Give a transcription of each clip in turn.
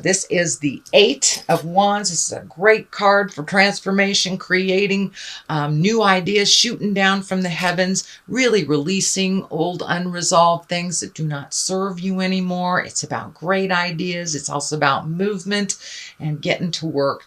This is the Eight of Wands. This is a great card for transformation, creating new ideas, shooting down from the heavens, really releasing old unresolved things that do not serve you anymore. It's about great ideas. It's also about movement and getting to work,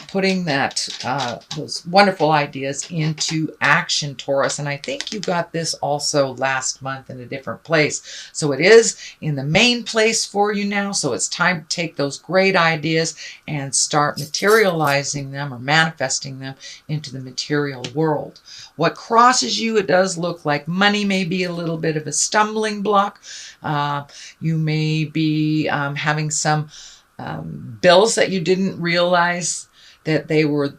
putting those wonderful ideas into action, Taurus. And I think you got this also last month in a different place. So it is in the main place for you now. So it's time to take those great ideas and start materializing them or manifesting them into the material world. What crosses you, it does look like money may be a little bit of a stumbling block. You may be having some bills that you didn't realize that they were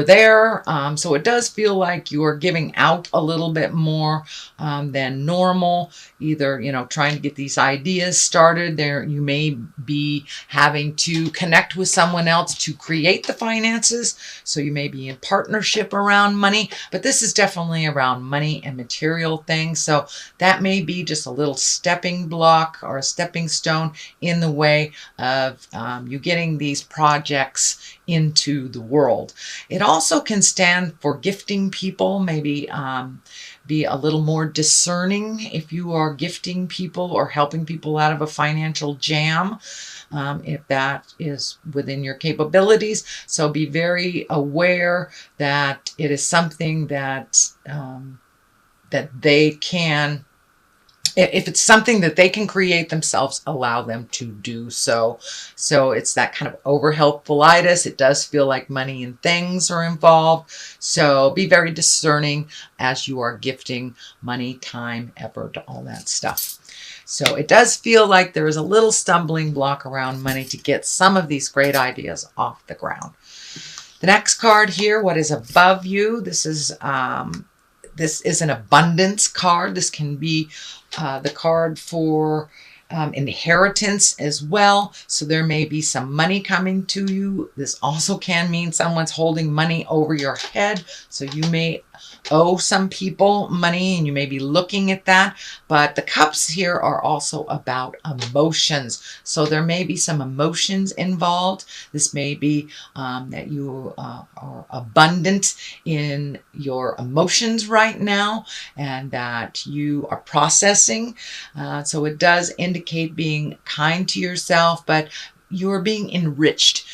there. So it does feel like you are giving out a little bit more than normal. Either, trying to get these ideas started. There, you may be having to connect with someone else to create the finances. So you may be in partnership around money, but this is definitely around money and material things. So that may be just a little stepping block or a stepping stone in the way of you getting these projects into the world. It also can stand for gifting people, maybe be a little more discerning if you are gifting people or helping people out of a financial jam, if that is within your capabilities. So be very aware that it is something that they can, if it's something that they can create themselves, allow them to do so. So it's that kind of over-helpfulitis. It does feel like money and things are involved. So be very discerning as you are gifting money, time, effort, all that stuff. So it does feel like there is a little stumbling block around money to get some of these great ideas off the ground. The next card here, what is above you? This is an abundance card. This can be the card for inheritance as well. So there may be some money coming to you. This also can mean someone's holding money over your head. So you may owe some people money and you may be looking at that. But the cups here are also about emotions. So there may be some emotions involved. This may be that you are abundant in your emotions right now and that you are processing. So it does indicate being kind to yourself, but you're being enriched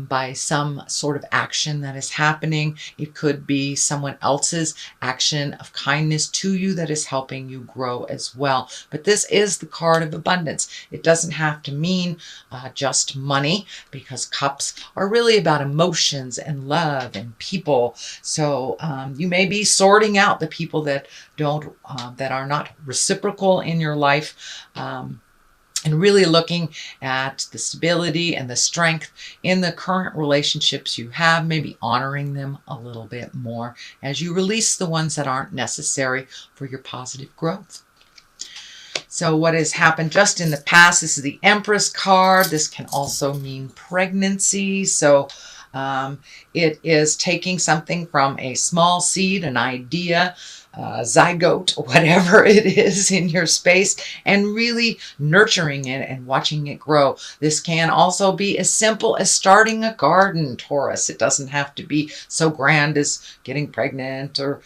by some sort of action that is happening. It could be someone else's action of kindness to you that is helping you grow as well. But this is the card of abundance. It doesn't have to mean just money, because cups are really about emotions and love and people. So you may be sorting out the people that that are not reciprocal in your life. And really looking at the stability and the strength in the current relationships you have, maybe honoring them a little bit more as you release the ones that aren't necessary for your positive growth. So what has happened just in the past, this is the Empress card. This can also mean pregnancy. So it is taking something from a small seed, an idea, zygote, whatever it is in your space, and really nurturing it and watching it grow. This can also be as simple as starting a garden, Taurus. It doesn't have to be so grand as getting pregnant or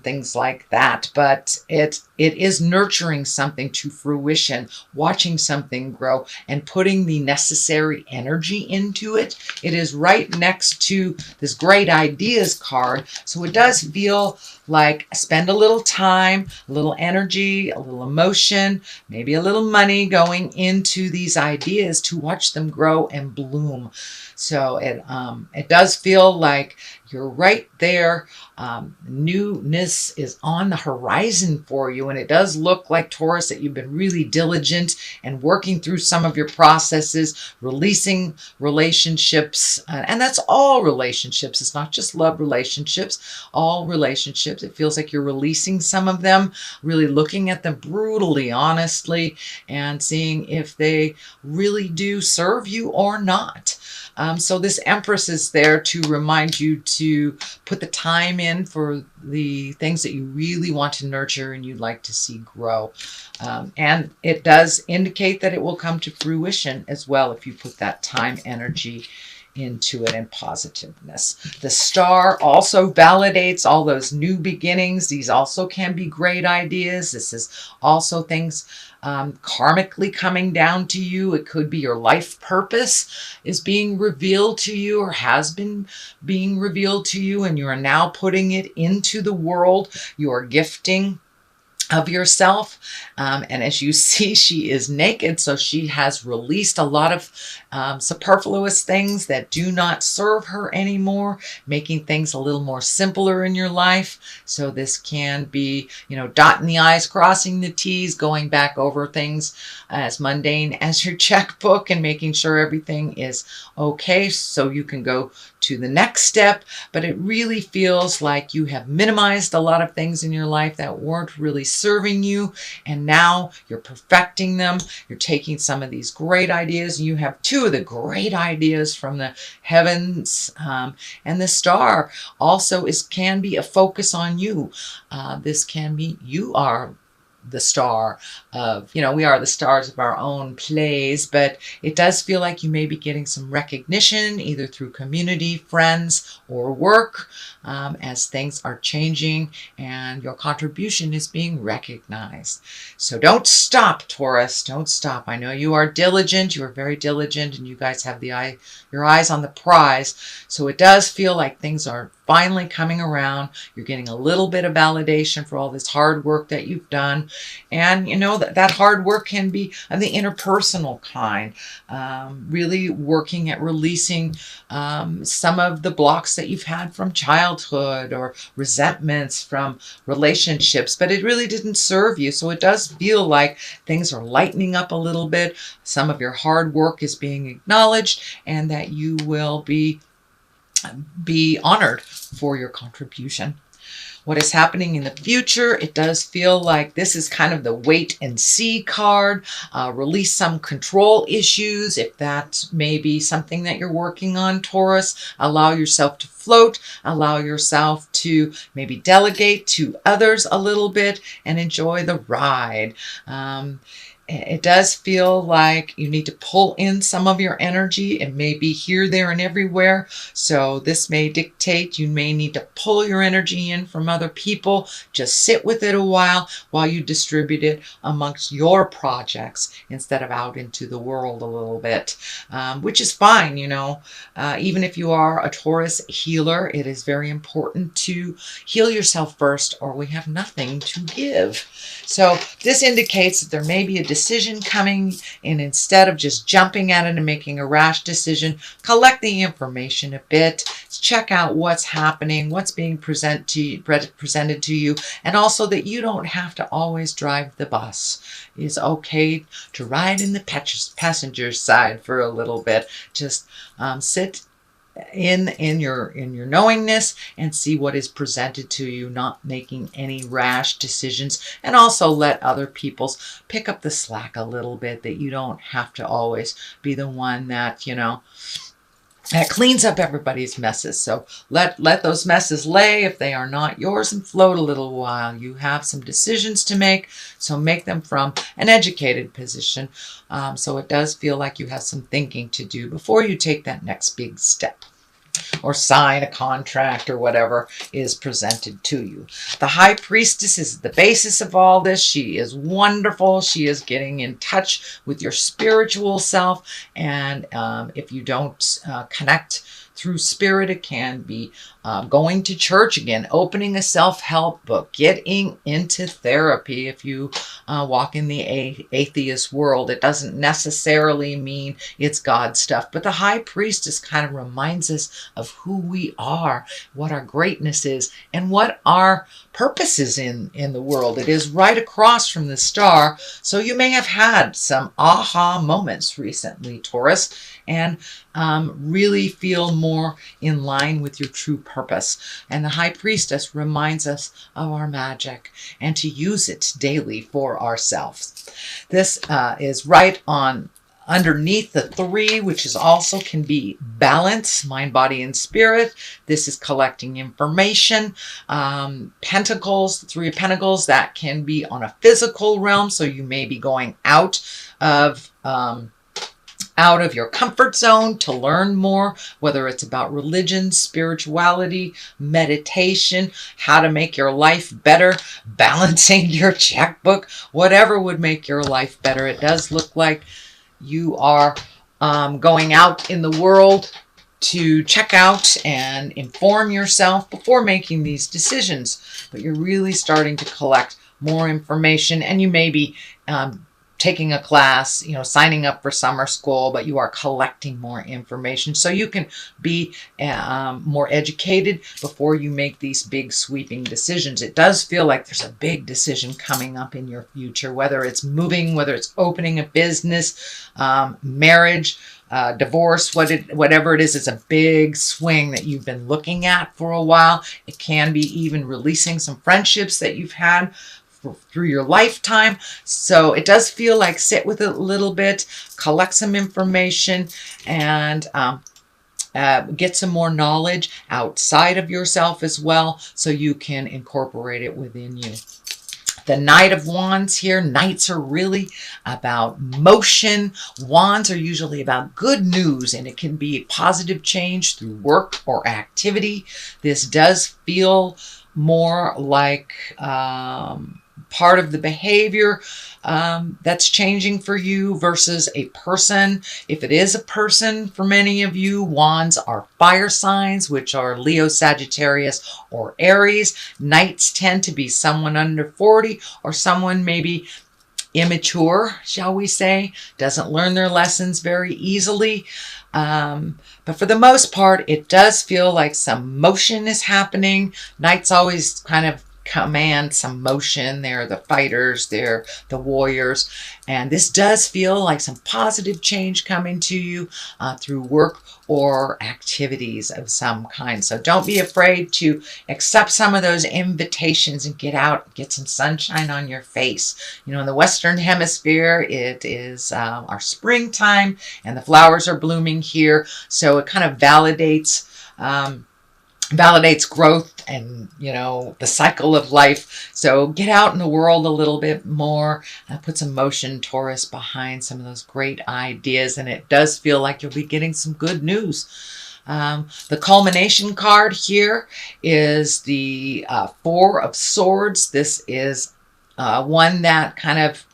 things like that, but it is nurturing something to fruition, watching something grow and putting the necessary energy into it. It is right next to this great ideas card. So it does feel like spend a little time, a little energy, a little emotion, maybe a little money going into these ideas to watch them grow and bloom. So it does feel like you're right there. Newness is on the horizon for you. And it does look like, Taurus, that you've been really diligent and working through some of your processes, releasing relationships. And that's all relationships. It's not just love relationships, all relationships. It feels like you're releasing some of them, really looking at them brutally, honestly, and seeing if they really do serve you or not. So this Empress is there to remind you to put the time in for the things that you really want to nurture and you'd like to see grow. And it does indicate that it will come to fruition as well if you put that time, energy into it, and positiveness. The star also validates all those new beginnings. These also can be great ideas. This is also things karmically coming down to you. It could be your life purpose is being revealed to you or has been being revealed to you, and you are now putting it into the world. You are gifting of yourself. And as you see, she is naked, so she has released a lot of superfluous things that do not serve her anymore, making things a little more simpler in your life. So this can be, dotting the I's, crossing the T's, going back over things as mundane as your checkbook and making sure everything is okay so you can go to the next step. But it really feels like you have minimized a lot of things in your life that weren't really serving you, and now you're perfecting them. You're taking some of these great ideas, and you have two of the great ideas from the heavens, and the star also can be a focus on you. This can be you are the star of, we are the stars of our own plays, but it does feel like you may be getting some recognition either through community, friends, or work as things are changing and your contribution is being recognized. So don't stop, Taurus. Don't stop. I know you are diligent. You are very diligent, and you guys have your eyes on the prize. So it does feel like things are finally coming around. You're getting a little bit of validation for all this hard work that you've done. And that hard work can be of the interpersonal kind, really working at releasing some of the blocks that you've had from childhood or resentments from relationships, but it really didn't serve you. So it does feel like things are lightening up a little bit. Some of your hard work is being acknowledged, and that you will be honored for your contribution. What is happening in the future? It does feel like this is kind of the wait and see card. Release some control issues if that may be something that you're working on, Taurus. Allow yourself to float. Allow yourself to maybe delegate to others a little bit and enjoy the ride. It does feel like you need to pull in some of your energy. It may be here, there, and everywhere. So this may dictate you may need to pull your energy in from other people. Just sit with it a while you distribute it amongst your projects instead of out into the world a little bit, which is fine. Even if you are a Taurus healer, it is very important to heal yourself first, or we have nothing to give. So this indicates that there may be a decision coming, and instead of just jumping at it and making a rash decision, collect the information a bit, check out what's happening, what's being presented to you, and also that you don't have to always drive the bus. It's okay to ride in the passenger side for a little bit. Just sit in your knowingness and see what is presented to you, not making any rash decisions, and also let other people pick up the slack a little bit, that you don't have to always be the one that that cleans up everybody's messes. So let those messes lay if they are not yours, and float a little while. You have some decisions to make, so make them from an educated position. So it does feel like you have some thinking to do before you take that next big step or sign a contract or whatever is presented to you. The High Priestess is the basis of all this. She is wonderful. She is getting in touch with your spiritual self. And if you don't connect through spirit, it can be going to church again, opening a self-help book, getting into therapy. If you walk in the atheist world, it doesn't necessarily mean it's God stuff, but the High Priestess kind of reminds us of who we are, what our greatness is, and what our purpose is in the world. It is right across from the star, so you may have had some aha moments recently, Taurus, and really feel more in line with your true purpose. And the High Priestess reminds us of our magic and to use it daily for ourselves. This is right on Underneath the 3, which is also can be balance, mind, body, and spirit. This is collecting information. Pentacles, the 3 of Pentacles, that can be on a physical realm. So you may be going out of your comfort zone to learn more, whether it's about religion, spirituality, meditation, how to make your life better, balancing your checkbook, whatever would make your life better. It does look like you are going out in the world to check out and inform yourself before making these decisions, but you're really starting to collect more information, and you may be taking a class, signing up for summer school, but you are collecting more information so you can be more educated before you make these big sweeping decisions. It does feel like there's a big decision coming up in your future, whether it's moving, whether it's opening a business, marriage, divorce, whatever it is. It's a big swing that you've been looking at for a while. It can be even releasing some friendships that you've had through your lifetime. So it does feel like sit with it a little bit, collect some information, and get some more knowledge outside of yourself as well, so you can incorporate it within you. The Knight of Wands here. Knights are really about motion. Wands are usually about good news, and it can be positive change through work or activity. This does feel more like part of the behavior that's changing for you versus a person. If it is a person, for many of you, Wands are fire signs, which are Leo, Sagittarius, or Aries. Knights tend to be someone under 40 or someone maybe immature, shall we say, doesn't learn their lessons very easily. But for the most part, it does feel like some motion is happening. Knights always kind of command some motion. They're the fighters, they're the warriors, and this does feel like some positive change coming to you through work or activities of some kind. So don't be afraid to accept some of those invitations and get out, get some sunshine on your face. In the Western Hemisphere, it is our springtime, and the flowers are blooming here, so it kind of validates growth and, the cycle of life. So get out in the world a little bit more, put some motion, Taurus, behind some of those great ideas. And it does feel like you'll be getting some good news. The culmination card here is the 4 of Swords. This is one that kind of,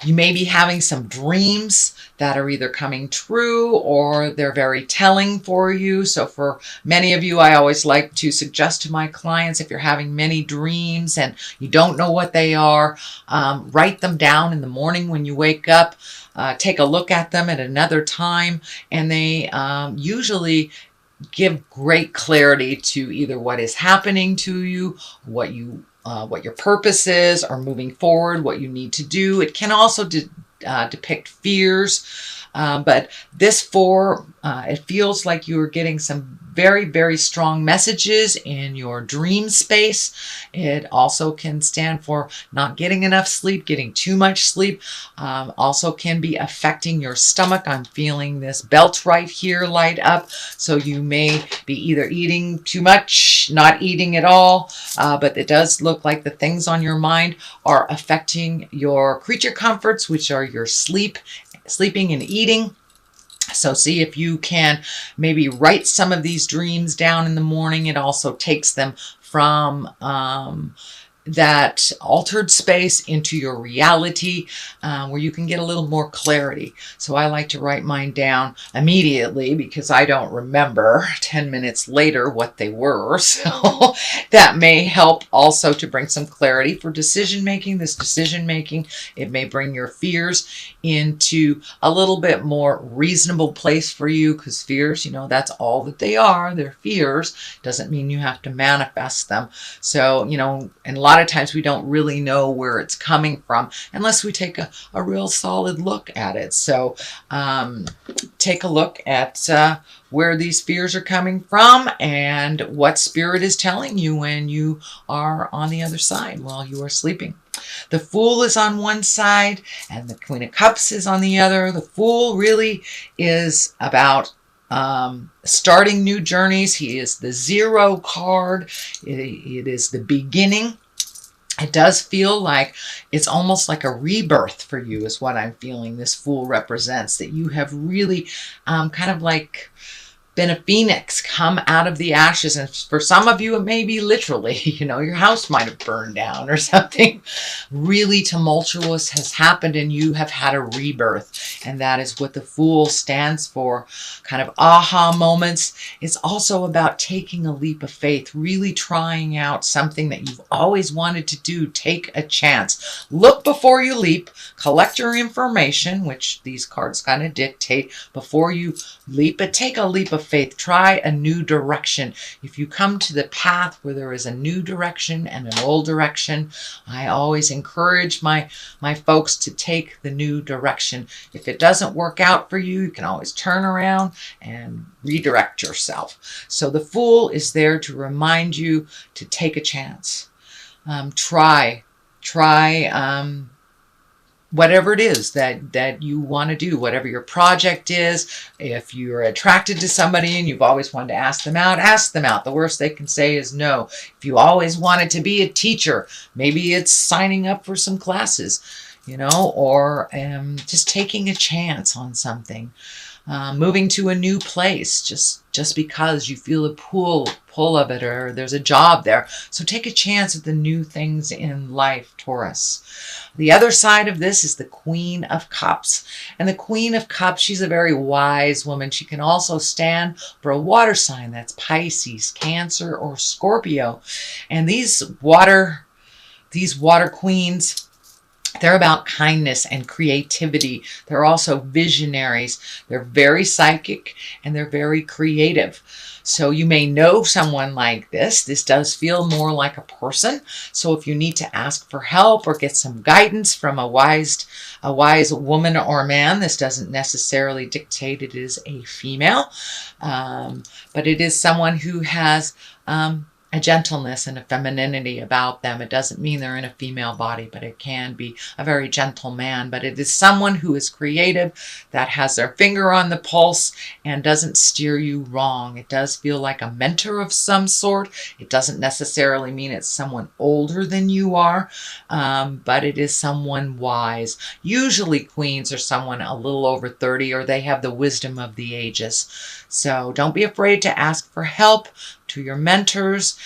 you may be having some dreams that are either coming true or they're very telling for you. So for many of you, I always like to suggest to my clients, if you're having many dreams and you don't know what they are, write them down in the morning when you wake up. Take a look at them at another time, and they usually give great clarity to either what is happening to you, what your purpose is, or moving forward, what you need to do. It can also depict fears, but this 4, it feels like you are getting some very, very strong messages in your dream space. It also can stand for not getting enough sleep, getting too much sleep. Also can be affecting your stomach. I'm feeling this belt right here light up. So you may be either eating too much, not eating at all, but it does look like the things on your mind are affecting your creature comforts, which are your sleeping and eating. So see if you can maybe write some of these dreams down in the morning. It also takes them from that altered space into your reality, where you can get a little more clarity. So I like to write mine down immediately because I don't remember 10 minutes later what they were. So that may help also to bring some clarity for decision making. This decision making, it may bring your fears into a little bit more reasonable place for you, because fears, that's all that they are. They're fears. Doesn't mean you have to manifest them. So, and a lot of times we don't really know where it's coming from unless we take a real solid look at it. So take a look at where these fears are coming from and what Spirit is telling you when you are on the other side while you are sleeping. The Fool is on one side and the Queen of Cups is on the other. The Fool really is about starting new journeys. He is the 0 card. It is the beginning. It does feel like it's almost like a rebirth for you is what I'm feeling this Fool represents, that you have really kind of like been a phoenix, come out of the ashes. And for some of you, it may be literally, your house might have burned down or something really tumultuous has happened and you have had a rebirth. And that is what the Fool stands for, kind of aha moments. It's also about taking a leap of faith, really trying out something that you've always wanted to do. Take a chance. Look before you leap. Collect your information, which these cards kind of dictate before you leap, but take a leap of faith. Try a new direction. If you come to the path where there is a new direction and an old direction, I always encourage my folks to take the new direction. If it doesn't work out for you, you can always turn around and redirect yourself. So the Fool is there to remind you to take a chance. Try whatever it is that you want to do, whatever your project is. If you're attracted to somebody and you've always wanted to ask them out, ask them out. The worst they can say is no. If you always wanted to be a teacher, maybe it's signing up for some classes, or just taking a chance on something. Moving to a new place just because you feel a pull of it, or there's a job there. So take a chance at the new things in life, Taurus. The other side of this is the Queen of Cups. And the Queen of Cups, she's a very wise woman. She can also stand for a water sign. That's Pisces, Cancer, or Scorpio. And these water queens, they're about kindness and creativity. They're also visionaries. They're very psychic and they're very creative. So you may know someone like this. This does feel more like a person. So if you need to ask for help or get some guidance from a wise woman or man, this doesn't necessarily dictate it is a female. But it is someone who has a gentleness and a femininity about them. It doesn't mean they're in a female body, but it can be a very gentle man. But it is someone who is creative, that has their finger on the pulse and doesn't steer you wrong. It does feel like a mentor of some sort. It doesn't necessarily mean it's someone older than you are, but it is someone wise. Usually queens are someone a little over 30, or they have the wisdom of the ages. So don't be afraid to ask for help to your mentors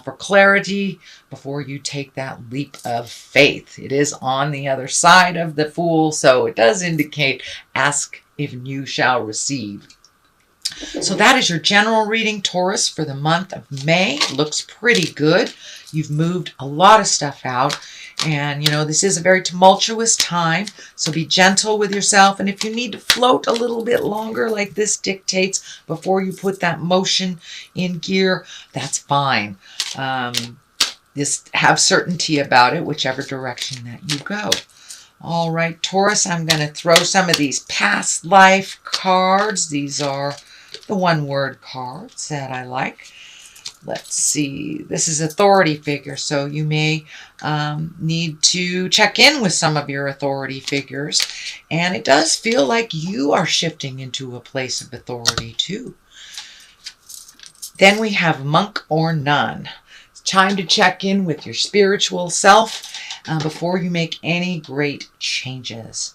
for clarity before you take that leap of faith. It is on the other side of the Fool, so it does indicate ask and you shall receive. So that is your general reading, Taurus, for the month of May. Looks pretty good. You've moved a lot of stuff out. And, this is a very tumultuous time. So be gentle with yourself. And if you need to float a little bit longer, like this dictates, before you put that motion in gear, that's fine. Just have certainty about it, whichever direction that you go. All right, Taurus, I'm going to throw some of these past life cards. These are the one-word cards that I like. Let's see. This is authority figure, so you may need to check in with some of your authority figures. And it does feel like you are shifting into a place of authority too. Then we have Monk or Nun. It's time to check in with your spiritual self before you make any great changes.